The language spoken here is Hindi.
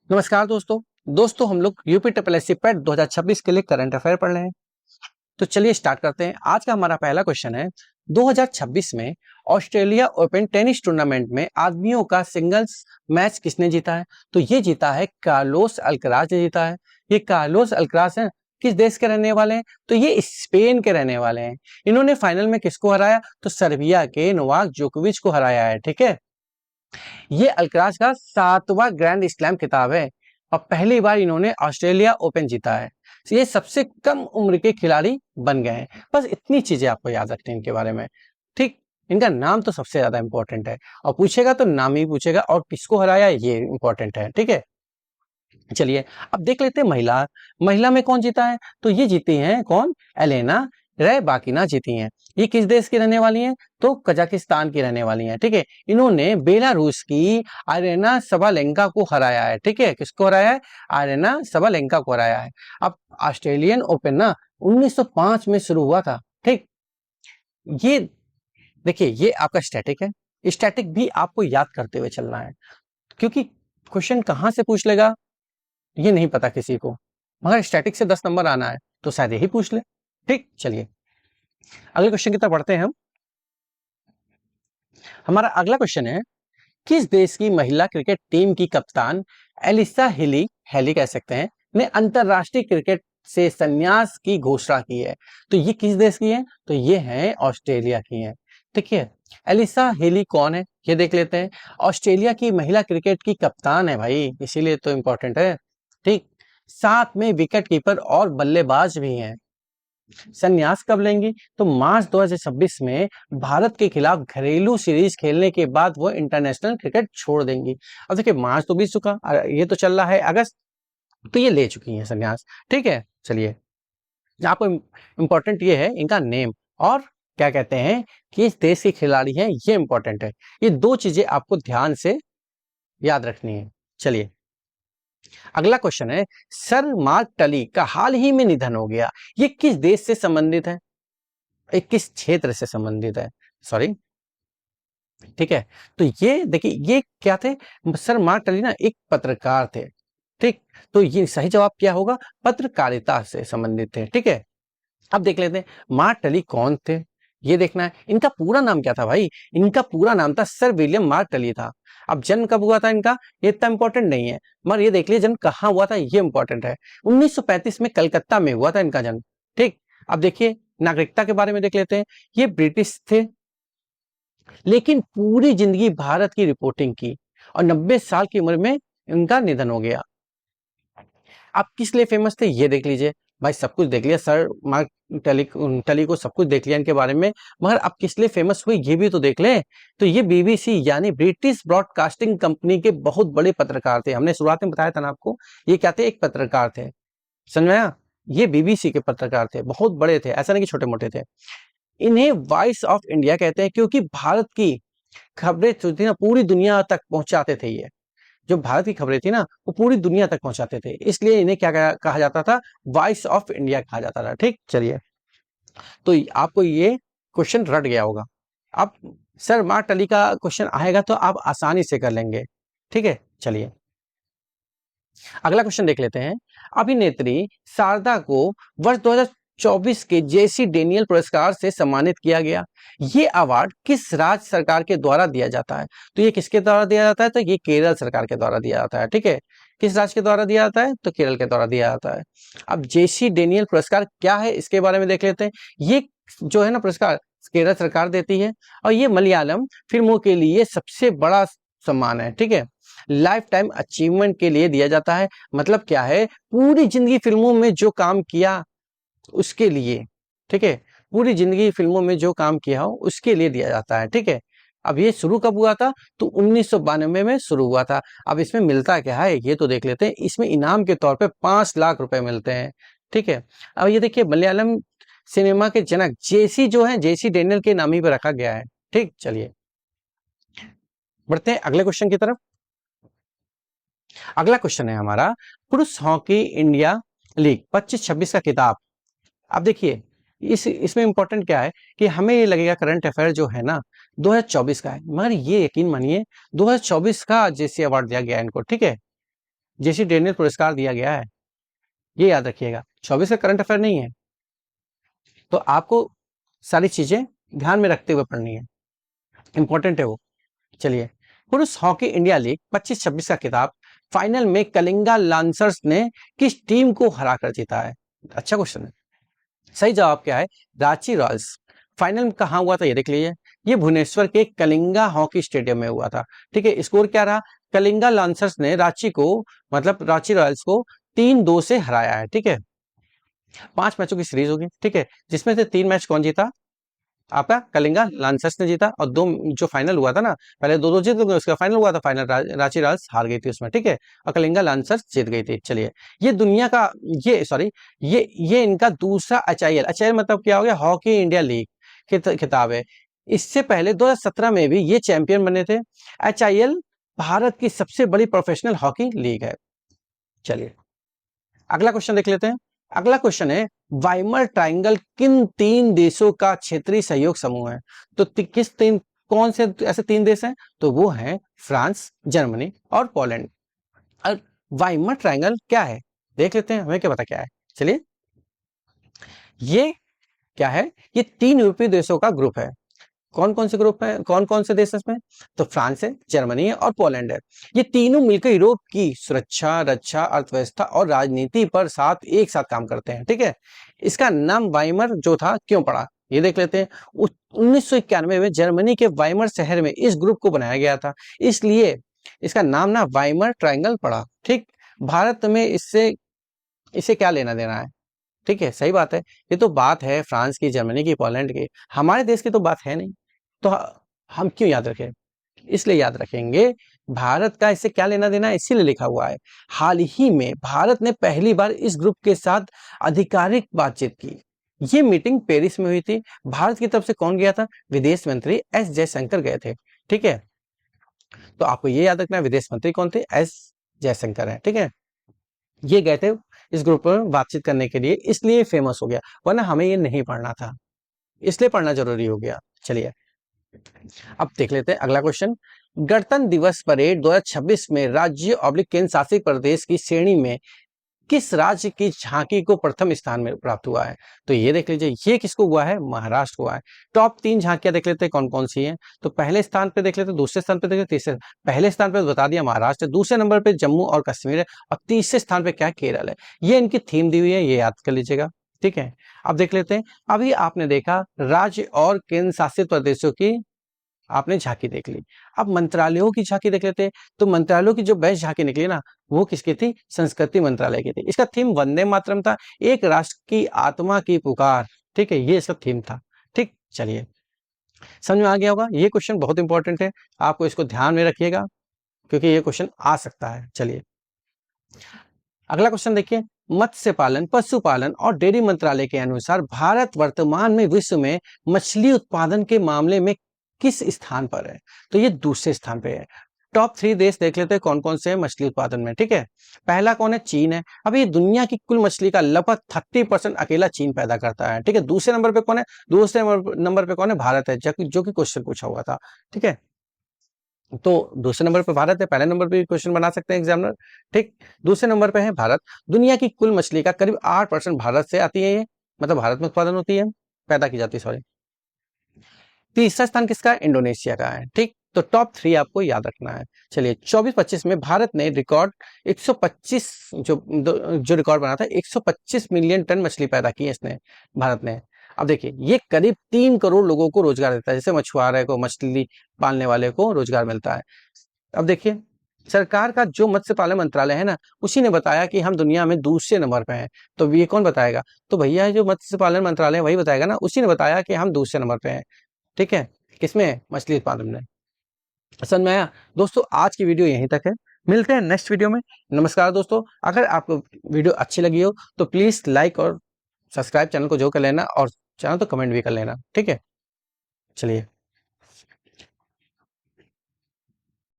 नमस्कार दोस्तों हम लोग UP triple S C PET 2026 के लिए करंट अफेयर पढ़ रहे हैं। तो चलिए स्टार्ट करते हैं। आज का हमारा पहला क्वेश्चन है, 2026 में ऑस्ट्रेलिया ओपन टेनिस टूर्नामेंट में आदमियों का सिंगल्स मैच किसने जीता है? तो ये जीता है कार्लोस अल्कराज ने जीता है। ये कार्लोस अल्कराज है, किस देश के रहने वाले हैं? तो ये स्पेन के रहने वाले हैं। इन्होंने फाइनल में किसको हराया? तो सर्बिया के नोवाक जोकोविच को हराया है। ठीक है, ये अल्कराज का 7वां ग्रैंड स्लैम खिताब है और पहली बार इन्होंने ऑस्ट्रेलिया ओपन जीता है। तो ये सबसे कम उम्र के खिलाड़ी बन गए हैं। बस इतनी चीजें आपको याद रखनी है इनके बारे में। ठीक, इनका नाम तो सबसे ज्यादा इंपॉर्टेंट है और पूछेगा तो नाम ही पूछेगा और किसको हराया ये इंपॉर्टेंट है। ठीक है, चलिए अब देख लेते हैं महिला में कौन जीता है। तो ये जीती हैं कौन? एलेना रैबाकिना जीती हैं। ये किस देश की रहने वाली हैं? तो कजाकिस्तान की रहने वाली हैं। ठीक है, इन्होंने बेलारूस की आरेना सबालेंका को हराया है। ठीक है, किसको हराया है? आरेना सबालेंका को हराया है। अब ऑस्ट्रेलियन ओपन ना 1905 में शुरू हुआ था। ठीक, ये देखिए ये आपका स्टैटिक है। स्टैटिक भी आपको याद करते हुए चलना है, क्योंकि क्वेश्चन कहां से पूछ लेगा ये नहीं पता किसी को, मगर स्टैटिक से 10 नंबर आना है तो शायद यही पूछ ले। ठीक, चलिए अगले क्वेश्चन की तरफ बढ़ते हैं हम। हमारा अगला क्वेश्चन है, किस देश की महिला क्रिकेट टीम की कप्तान एलिसा हेली कह सकते हैं, ने अंतरराष्ट्रीय क्रिकेट से संन्यास की घोषणा की है? तो ये किस देश की है? तो ये है ऑस्ट्रेलिया की है। ठीक है, एलिसा हेली कौन है ये देख लेते हैं। ऑस्ट्रेलिया की महिला क्रिकेट की कप्तान है भाई, इसीलिए तो इंपॉर्टेंट है। ठीक, साथ में विकेट कीपर और बल्लेबाज भी हैं। संन्यास कब लेंगी? तो मार्च 2026 में भारत के खिलाफ घरेलू सीरीज खेलने के बाद वो इंटरनेशनल क्रिकेट छोड़ देंगी। अब देखिए मार्च तो बीत चुका, ये तो चल रहा है अगस्त, तो ये ले चुकी हैं संन्यास। ठीक है, चलिए आपको इंपॉर्टेंट ये है इनका नेम और क्या कहते हैं कि इस देश के खिलाड़ी हैं, ये इंपॉर्टेंट है। ये दो चीजें आपको ध्यान से याद रखनी है। चलिए अगला क्वेश्चन है, सर मार्क टली का हाल ही में निधन हो गया, ये किस देश से संबंधित है? किस क्षेत्र से संबंधित है? सॉरी, ठीक है, तो ये देखिए ये क्या थे? सर मार्क टली ना एक पत्रकार थे। ठीक, तो ये सही जवाब क्या होगा? पत्रकारिता से संबंधित थे। ठीक है, अब देख लेते हैं मार्क टली कौन थे, ये देखना है। इनका पूरा नाम क्या था भाई? इनका पूरा नाम था सर विलियम मार्क टली था। अब जन्म कब हुआ था इनका ये इतना इंपॉर्टेंट नहीं है, मगर ये देख लीजिए जन्म कहाँ हुआ था ये इंपॉर्टेंट है। 1935 में कलकत्ता में हुआ था इनका जन्म। ठीक, अब देखिए नागरिकता के बारे में देख लेते हैं। ये ब्रिटिश थे, लेकिन पूरी जिंदगी भारत की रिपोर्टिंग की और 90 साल की उम्र में इनका निधन हो गया। आप किस लिए फेमस थे ये देख लीजिए। भाई सब कुछ देख लिया, सर मार्क टली को सब कुछ देख लिया इनके बारे में, मगर आप किस लिए फेमस हुए ये भी तो देख लें। तो ये बीबीसी यानी ब्रिटिश ब्रॉडकास्टिंग कंपनी के बहुत बड़े पत्रकार थे। हमने शुरुआत में बताया था ना आपको, ये क्या थे? एक पत्रकार थे, समझ में आया? ये बीबीसी के पत्रकार थे, बहुत बड़े थे, ऐसा नहीं कि छोटे मोटे थे। इन्हें वॉइस ऑफ इंडिया कहते हैं, क्योंकि भारत की खबरें जो थी ना पूरी दुनिया तक पहुंचाते थे। ये जो भारत की खबरें थी ना वो पूरी दुनिया तक पहुंचाते थे, इसलिए इन्हें क्या कहा जाता था? वॉइस ऑफ इंडिया कहा जाता था। ठीक, चलिए तो आपको ये क्वेश्चन रट गया होगा। अब सर मार्क टली का क्वेश्चन आएगा तो आप आसानी से कर लेंगे। ठीक है, चलिए अगला क्वेश्चन देख लेते हैं। अभिनेत्री शारदा को वर्ष 2024 के जेसी डेनियल पुरस्कार से सम्मानित किया गया। ये अवार्ड किस राज्य सरकार के द्वारा दिया जाता है? तो ये किसके द्वारा दिया जाता है? तो ये केरल सरकार के द्वारा दिया जाता है। ठीक है, किस राज्य के द्वारा दिया जाता है? तो केरल के द्वारा दिया जाता है। अब जेसी डेनियल पुरस्कार क्या है इसके बारे में देख लेते हैं। ये जो है ना पुरस्कार केरल सरकार देती है और ये मलयालम फिल्मों के लिए सबसे बड़ा सम्मान है। ठीक है, लाइफ टाइम अचीवमेंट के लिए दिया जाता है। मतलब क्या है? पूरी जिंदगी फिल्मों में जो काम किया उसके लिए। ठीक है, पूरी जिंदगी फिल्मों में जो काम किया हो उसके लिए दिया जाता है। ठीक है, अब ये शुरू कब हुआ था? तो 1992 में शुरू हुआ था। अब इसमें मिलता क्या है ये तो देख लेते हैं। इसमें इनाम के तौर पे 5 लाख रुपए मिलते हैं। ठीक है, अब ये देखिए मलयालम सिनेमा के जनक जेसी जो है, जेसी डेनियल के नाम ही पे रखा गया है। ठीक, चलिए बढ़ते हैं अगले क्वेश्चन की तरफ। अगला क्वेश्चन है हमारा, पुरुष हॉकी इंडिया लीग 25-26 का खिताब। अब देखिए इसमें इंपॉर्टेंट क्या है कि हमें ये लगेगा करंट अफेयर जो है ना 2024 का है, मगर ये यकीन मानिए 2024 का जेसी अवार्ड दिया गया है इनको। ठीक है, जेसी डेनियल पुरस्कार दिया गया है, ये याद रखिएगा। 24 का करंट अफेयर नहीं है, तो आपको सारी चीजें ध्यान में रखते हुए पढ़नी है, इंपॉर्टेंट है वो। चलिए, पुरुष हॉकी इंडिया लीग 25-26 का खिताब फाइनल में कलिंगा लांसर्स ने किस टीम को हराकर जीता है? अच्छा क्वेश्चन है। सही जवाब क्या है? रांची रॉयल्स। फाइनल कहाँ हुआ था ये देख लीजिए, ये भुवनेश्वर के कलिंगा हॉकी स्टेडियम में हुआ था। ठीक है, स्कोर क्या रहा? कलिंगा लांसर्स ने रांची को, मतलब रांची रॉयल्स को 3-2 से हराया है। ठीक है, 5 मैचों की सीरीज होगी। ठीक है, जिसमें से 3 मैच कौन जीता? आपका कलिंगा लांसर्स ने जीता, और 2 जो फाइनल हुआ था ना, पहले 2-2 जीत गए, उसका फाइनल हुआ था, फाइनल रांची रॉयल्स हार गई थी उसमें। ठीक है, और कलिंगा लांसर्स जीत गई थी। चलिए, ये दुनिया का, ये सॉरी, ये इनका दूसरा एचआईएल, एचआईएल मतलब क्या हो गया? हॉकी इंडिया लीग खिताब है। इससे पहले 2017 में भी ये चैंपियन बने थे। एचआईएल भारत की सबसे बड़ी प्रोफेशनल हॉकी लीग है। चलिए, अगला क्वेश्चन देख लेते हैं। अगला क्वेश्चन है, वाइमर ट्रायंगल किन 3 देशों का क्षेत्रीय सहयोग समूह है? तो कौन से ऐसे 3 देश हैं? तो वो हैं फ्रांस, जर्मनी और पोलैंड। और वाइमर ट्रायंगल क्या है देख लेते हैं, हमें क्या पता क्या है। चलिए, ये क्या है? ये 3 यूरोपीय देशों का ग्रुप है। कौन कौन से ग्रुप है, कौन कौन से देश इसमें? तो फ्रांस है, जर्मनी है और पोलैंड है। ये तीनों मिलकर यूरोप की सुरक्षा, रक्षा, अर्थव्यवस्था और राजनीति पर एक साथ काम करते हैं। ठीक है, इसका नाम वाइमर जो था क्यों पड़ा, ये देख लेते हैं। 1991 में जर्मनी के वाइमर शहर में इस ग्रुप को बनाया गया था, इसलिए इसका नाम ना वाइमर ट्रायंगल पड़ा। ठीक, भारत में इससे क्या लेना देना है? ठीक है, सही बात है, ये तो बात है फ्रांस की, जर्मनी की, पोलैंड की, हमारे देश की तो बात है नहीं। तो हम क्यों याद रखें? इसलिए याद रखेंगे, भारत का इससे क्या लेना देना है, इसीलिए लिखा हुआ है। हाल ही में भारत ने पहली बार इस ग्रुप के साथ आधिकारिक बातचीत की। ये मीटिंग पेरिस में हुई थी। भारत की तरफ से कौन गया था? विदेश मंत्री एस जयशंकर गए थे। ठीक है, तो आपको ये याद रखना है, विदेश मंत्री कौन थे? एस जयशंकर है। ठीक है, ये गए थे इस ग्रुप पर बातचीत करने के लिए, इसलिए फेमस हो गया, वरना हमें ये नहीं पढ़ना था, इसलिए पढ़ना जरूरी हो गया। चलिए, अब देख लेते हैं अगला क्वेश्चन। गणतंत्र दिवस परेड 2026 में राज्य ऑब्लिक केंद्र शासित प्रदेश की श्रेणी में किस राज्य की झांकी को प्रथम स्थान में प्राप्त हुआ है? तो ये देख लीजिए, ये किसको हुआ है? महाराष्ट्र को हुआ है। टॉप 3 झांकियां देख लेते हैं कौन कौन सी हैं। तो पहले स्थान पे देख लेते हैं, दूसरे स्थान पे देख लेते हैं, तीसरे, पहले स्थान पे बता दिया महाराष्ट्र, दूसरे नंबर पे जम्मू और कश्मीर है, और तीसरे स्थान पे क्या है? केरल है। ये इनकी थीम दी हुई है, ये याद कर लीजिएगा। ठीक है, अब देख लेते हैं। अभी आपने देखा राज्य और केंद्र शासित प्रदेशों की आपने झांकी देख ली, अब मंत्रालयों की झांकी देख लेते हैं। तो मंत्रालयों की जो बेस्ट झांकी निकली ना, वो किसकी थी? संस्कृति मंत्रालय की थी। इसका थीम वंदे मातरम था, एक राष्ट्र की आत्मा की पुकार। ठीक है, ये इसका थीम था। ठीक, चलिए, समझ में आ गया होगा। ये क्वेश्चन बहुत इंपॉर्टेंट है, आपको इसको ध्यान में रखिएगा, क्योंकि ये क्वेश्चन आ सकता है। चलिए, अगला क्वेश्चन देखिए। मत्स्य पालन, पशुपालन और डेयरी मंत्रालय के अनुसार भारत वर्तमान में विश्व में मछली उत्पादन के मामले में किस स्थान पर है? तो ये दूसरे स्थान पे है। टॉप 3 देश देख लेते हैं कौन कौन से हैं मछली उत्पादन में। ठीक है, पहला कौन है? चीन है। अब ये दुनिया की कुल मछली का लगभग 30% अकेला चीन पैदा करता है। ठीक है, दूसरे नंबर पे कौन है? दूसरे नंबर पे कौन है? भारत है, जो कि क्वेश्चन पूछा हुआ था। ठीक है, तो दूसरे नंबर पे भारत है, पहले नंबर पे क्वेश्चन बना सकते हैं एग्जामिनर। ठीक, दूसरे नंबर पे है भारत। दुनिया की कुल मछली का करीब 8% भारत से आती है, ये मतलब भारत में उत्पादन होती है, पैदा की जाती है, सॉरी। तीसरा स्थान किसका है? इंडोनेशिया का है। ठीक, तो टॉप 3 आपको याद रखना है। चलिए, 24-25 में भारत ने रिकॉर्ड 125 जो रिकॉर्ड बना था, 125 मिलियन टन मछली पैदा की है इसने, भारत ने। अब देखिए, ये करीब 3 करोड़ लोगों को रोजगार देता है, जैसे मछुआरे को, मछली पालने वाले को रोजगार मिलता है। अब देखिए, सरकार का जो मत्स्य पालन मंत्रालय है ना, उसी ने बताया कि हम दुनिया में दूसरे नंबर पे हैं। तो ये कौन बताएगा? तो भैया जो मत्स्य पालन मंत्रालय वही बताएगा ना, उसी ने बताया कि हम दूसरे नंबर पे हैं। ठीक है, किसमें? मछली उत्पादन में। समझ में आया? दोस्तों, आज की वीडियो यहीं तक है, मिलते हैं नेक्स्ट वीडियो में। नमस्कार दोस्तों, अगर आपको वीडियो अच्छी लगी हो तो प्लीज लाइक और सब्सक्राइब चैनल को जो कर लेना, और चाहो तो कमेंट भी कर लेना। ठीक है, चलिए।